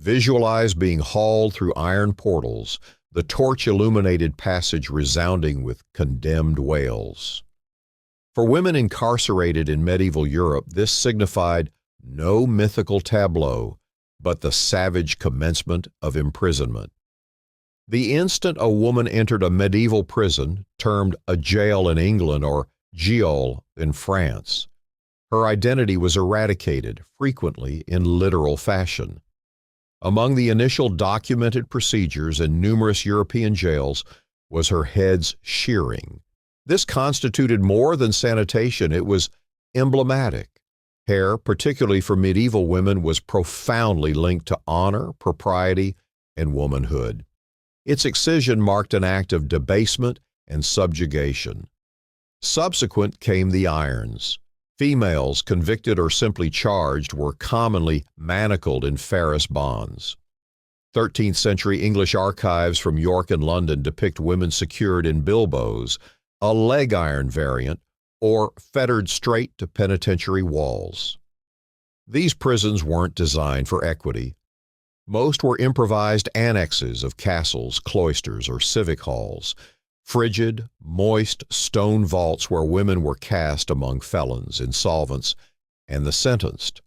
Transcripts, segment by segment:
Visualize being hauled through iron portals, the torch-illuminated passage resounding with condemned wails. For women incarcerated in medieval Europe, this signified no mythical tableau, but the savage commencement of imprisonment. The instant a woman entered a medieval prison, termed a jail in England or geôle in France, her identity was eradicated, frequently in literal fashion. Among the initial documented procedures in numerous European jails was her head's shearing. This constituted more than sanitation, it was emblematic. Hair, particularly for medieval women, was profoundly linked to honor, propriety, and womanhood. Its excision marked an act of debasement and subjugation. Subsequent came the irons. Females, convicted or simply charged, were commonly manacled in Ferris bonds. 13th century English archives from York and London depict women secured in bilboes, a leg iron variant, or fettered straight to penitentiary walls. These prisons weren't designed for equity. Most were improvised annexes of castles, cloisters, or civic halls, frigid, moist stone vaults where women were cast among felons, insolvents, and the sentenced.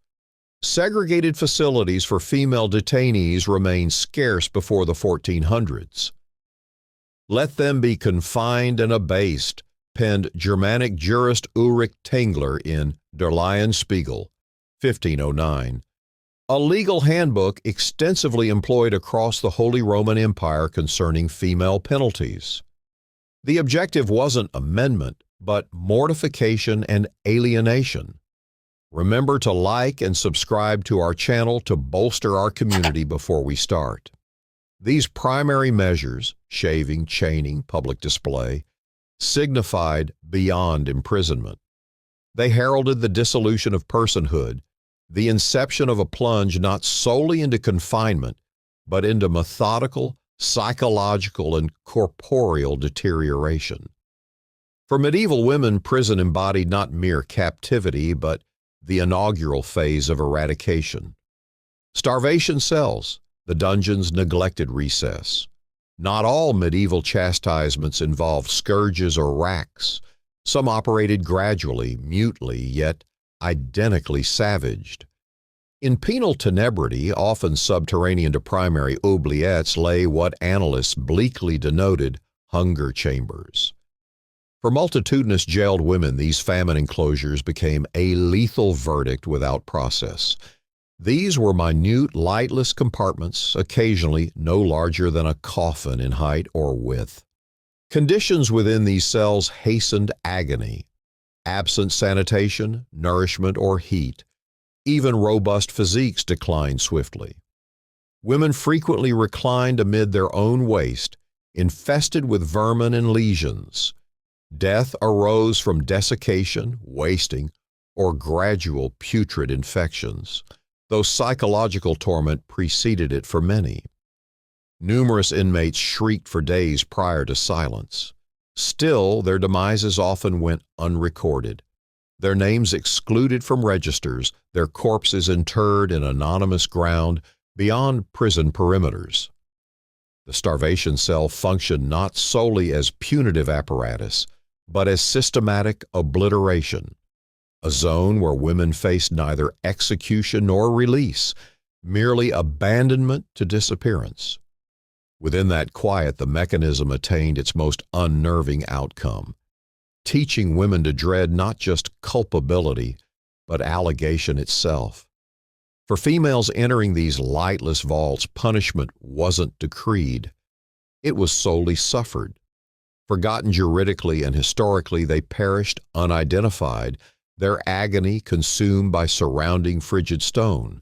Segregated facilities for female detainees remained scarce before the 1400s. "Let them be confined and abased," penned Germanic jurist Ulrich Tengler in Der Laienspiegel, 1509, a legal handbook extensively employed across the Holy Roman Empire concerning female penalties. The objective wasn't amendment, but mortification and alienation. Remember to like and subscribe to our channel to bolster our community before we start. These primary measures, shaving, chaining, public display, signified beyond imprisonment. They heralded the dissolution of personhood, the inception of a plunge not solely into confinement, but into methodical, psychological, and corporeal deterioration. For medieval women, prison embodied not mere captivity, but the inaugural phase of eradication. Starvation cells, the dungeon's neglected recess. Not all medieval chastisements involved scourges or racks. Some operated gradually, mutely, yet identically savaged. In penal tenebrity, often subterranean to primary oubliettes, lay what analysts bleakly denoted hunger chambers. For multitudinous jailed women, these famine enclosures became a lethal verdict without process. These were minute, lightless compartments, occasionally no larger than a coffin in height or width. Conditions within these cells hastened agony. Absent sanitation, nourishment, or heat, even robust physiques declined swiftly. Women frequently reclined amid their own waste, infested with vermin and lesions. Death arose from desiccation, wasting, or gradual putrid infections, though psychological torment preceded it for many. Numerous inmates shrieked for days prior to silence. Still, their demises often went unrecorded. Their names excluded from registers, their corpses interred in anonymous ground beyond prison perimeters. The starvation cell functioned not solely as punitive apparatus, but as systematic obliteration, a zone where women faced neither execution nor release, merely abandonment to disappearance. Within that quiet, the mechanism attained its most unnerving outcome, teaching women to dread not just culpability, but allegation itself. For females entering these lightless vaults, punishment wasn't decreed. It was solely suffered. Forgotten juridically and historically, they perished unidentified, their agony consumed by surrounding frigid stone,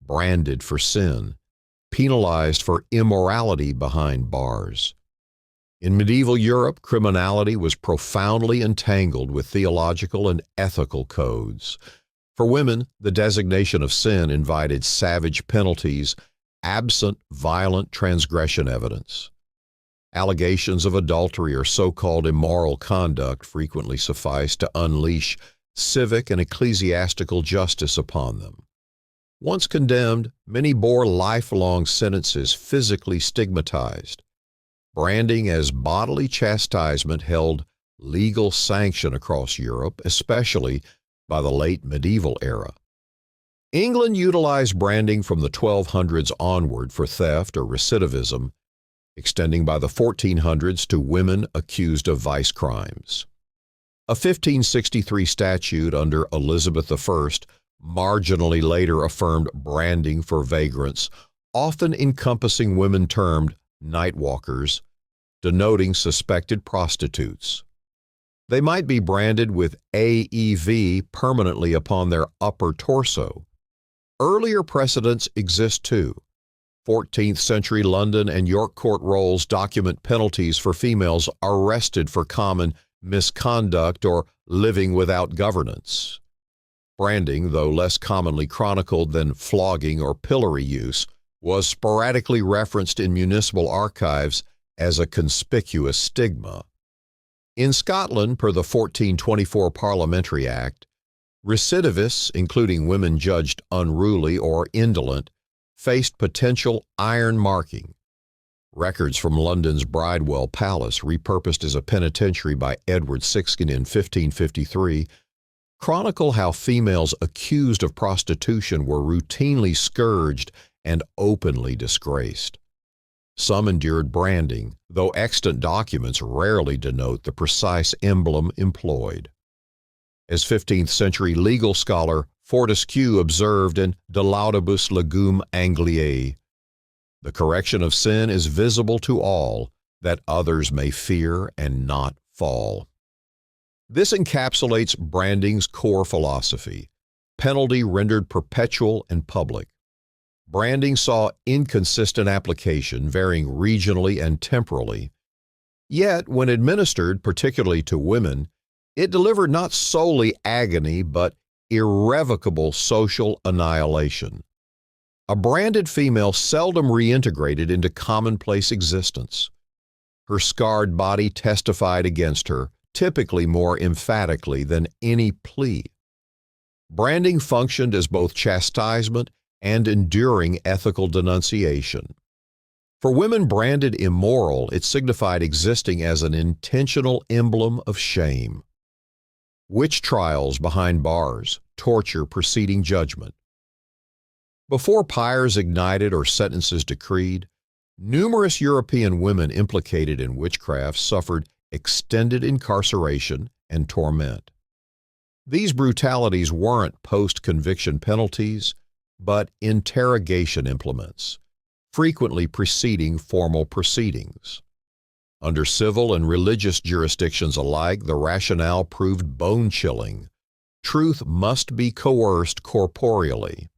branded for sin, penalized for immorality behind bars. In medieval Europe, criminality was profoundly entangled with theological and ethical codes. For women, the designation of sin invited savage penalties absent violent transgression evidence. Allegations of adultery or so-called immoral conduct frequently sufficed to unleash civic and ecclesiastical justice upon them. Once condemned, many bore lifelong sentences physically stigmatized. Branding as bodily chastisement held legal sanction across Europe, especially by the late medieval era. England utilized branding from the 1200s onward for theft or recidivism, extending by the 1400s to women accused of vice crimes. A 1563 statute under Elizabeth I marginally later affirmed branding for vagrants, often encompassing women termed night walkers, denoting suspected prostitutes. They might be branded with AEV permanently upon their upper torso. Earlier precedents exist too. 14th century London and York court rolls document penalties for females arrested for common misconduct or living without governance. Branding, though less commonly chronicled than flogging or pillory use, was sporadically referenced in municipal archives as a conspicuous stigma. In Scotland, per the 1424 Parliamentary Act, recidivists, including women judged unruly or indolent, faced potential iron marking. Records from London's Bridewell Palace, repurposed as a penitentiary by Edward Sixkin in 1553, chronicle how females accused of prostitution were routinely scourged and openly disgraced. Some endured branding, though extant documents rarely denote the precise emblem employed. As 15th century legal scholar Fortescue observed in De Laudibus Legum Angliae, the correction of sin is visible to all, that others may fear and not fall. This encapsulates branding's core philosophy, penalty rendered perpetual and public. Branding saw inconsistent application, varying regionally and temporally. Yet, when administered, particularly to women, it delivered not solely agony but irrevocable social annihilation. A branded female seldom reintegrated into commonplace existence. Her scarred body testified against her, typically more emphatically than any plea. Branding functioned as both chastisement and enduring ethical denunciation. For women branded immoral, it signified existing as an intentional emblem of shame. Witch trials behind bars, torture preceding judgment. Before pyres ignited or sentences decreed, numerous European women implicated in witchcraft suffered extended incarceration and torment. These brutalities weren't post-conviction penalties, but interrogation implements, frequently preceding formal proceedings. Under civil and religious jurisdictions alike, the rationale proved bone-chilling. Truth must be coerced corporeally.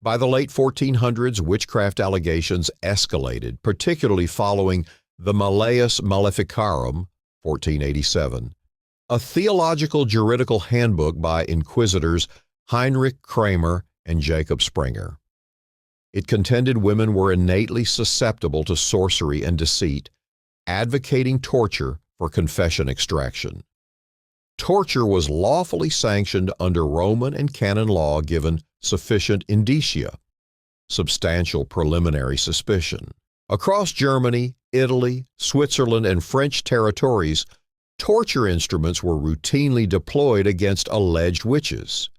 By the late 1400s, witchcraft allegations escalated, particularly following the Malleus Maleficarum, 1487, a theological juridical handbook by inquisitors Heinrich Kramer and Jacob Springer. It contended women were innately susceptible to sorcery and deceit, advocating torture for confession extraction. Torture was lawfully sanctioned under Roman and canon law given sufficient indicia, substantial preliminary suspicion. Across Germany, Italy, Switzerland, and French territories, torture instruments were routinely deployed against alleged witches.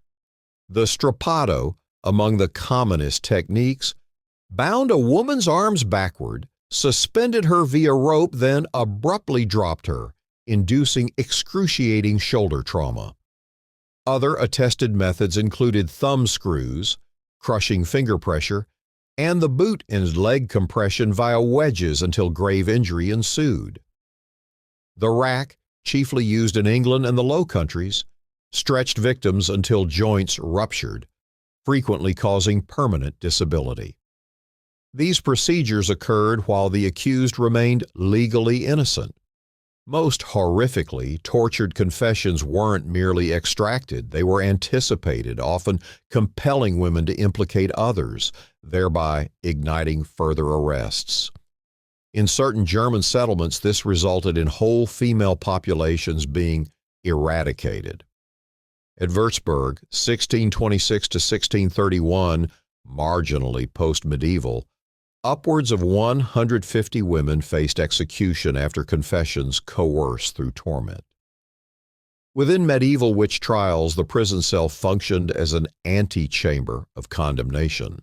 The strappado, among the commonest techniques, bound a woman's arms backward, suspended her via rope, then abruptly dropped her, inducing excruciating shoulder trauma. Other attested methods included thumb screws, crushing finger pressure, and the boot and leg compression via wedges until grave injury ensued. The rack, chiefly used in England and the Low Countries, stretched victims until joints ruptured, frequently causing permanent disability. These procedures occurred while the accused remained legally innocent. Most horrifically, tortured confessions weren't merely extracted, they were anticipated, often compelling women to implicate others, thereby igniting further arrests. In certain German settlements, this resulted in whole female populations being eradicated. At Würzburg, 1626 to 1631, marginally post-medieval, upwards of 150 women faced execution after confessions coerced through torment. Within medieval witch trials, the prison cell functioned as an antechamber of condemnation.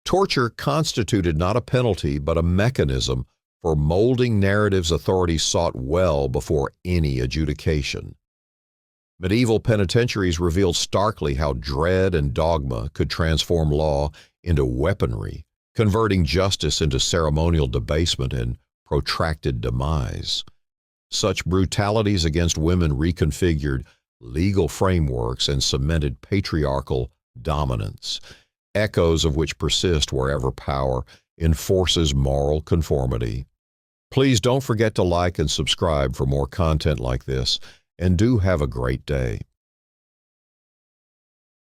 Torture constituted not a penalty but a mechanism for molding narratives authorities sought well before any adjudication. Medieval penitentiaries revealed starkly how dread and dogma could transform law into weaponry, converting justice into ceremonial debasement and protracted demise. Such brutalities against women reconfigured legal frameworks and cemented patriarchal dominance, echoes of which persist wherever power enforces moral conformity. Please don't forget to like and subscribe for more content like this, and do have a great day.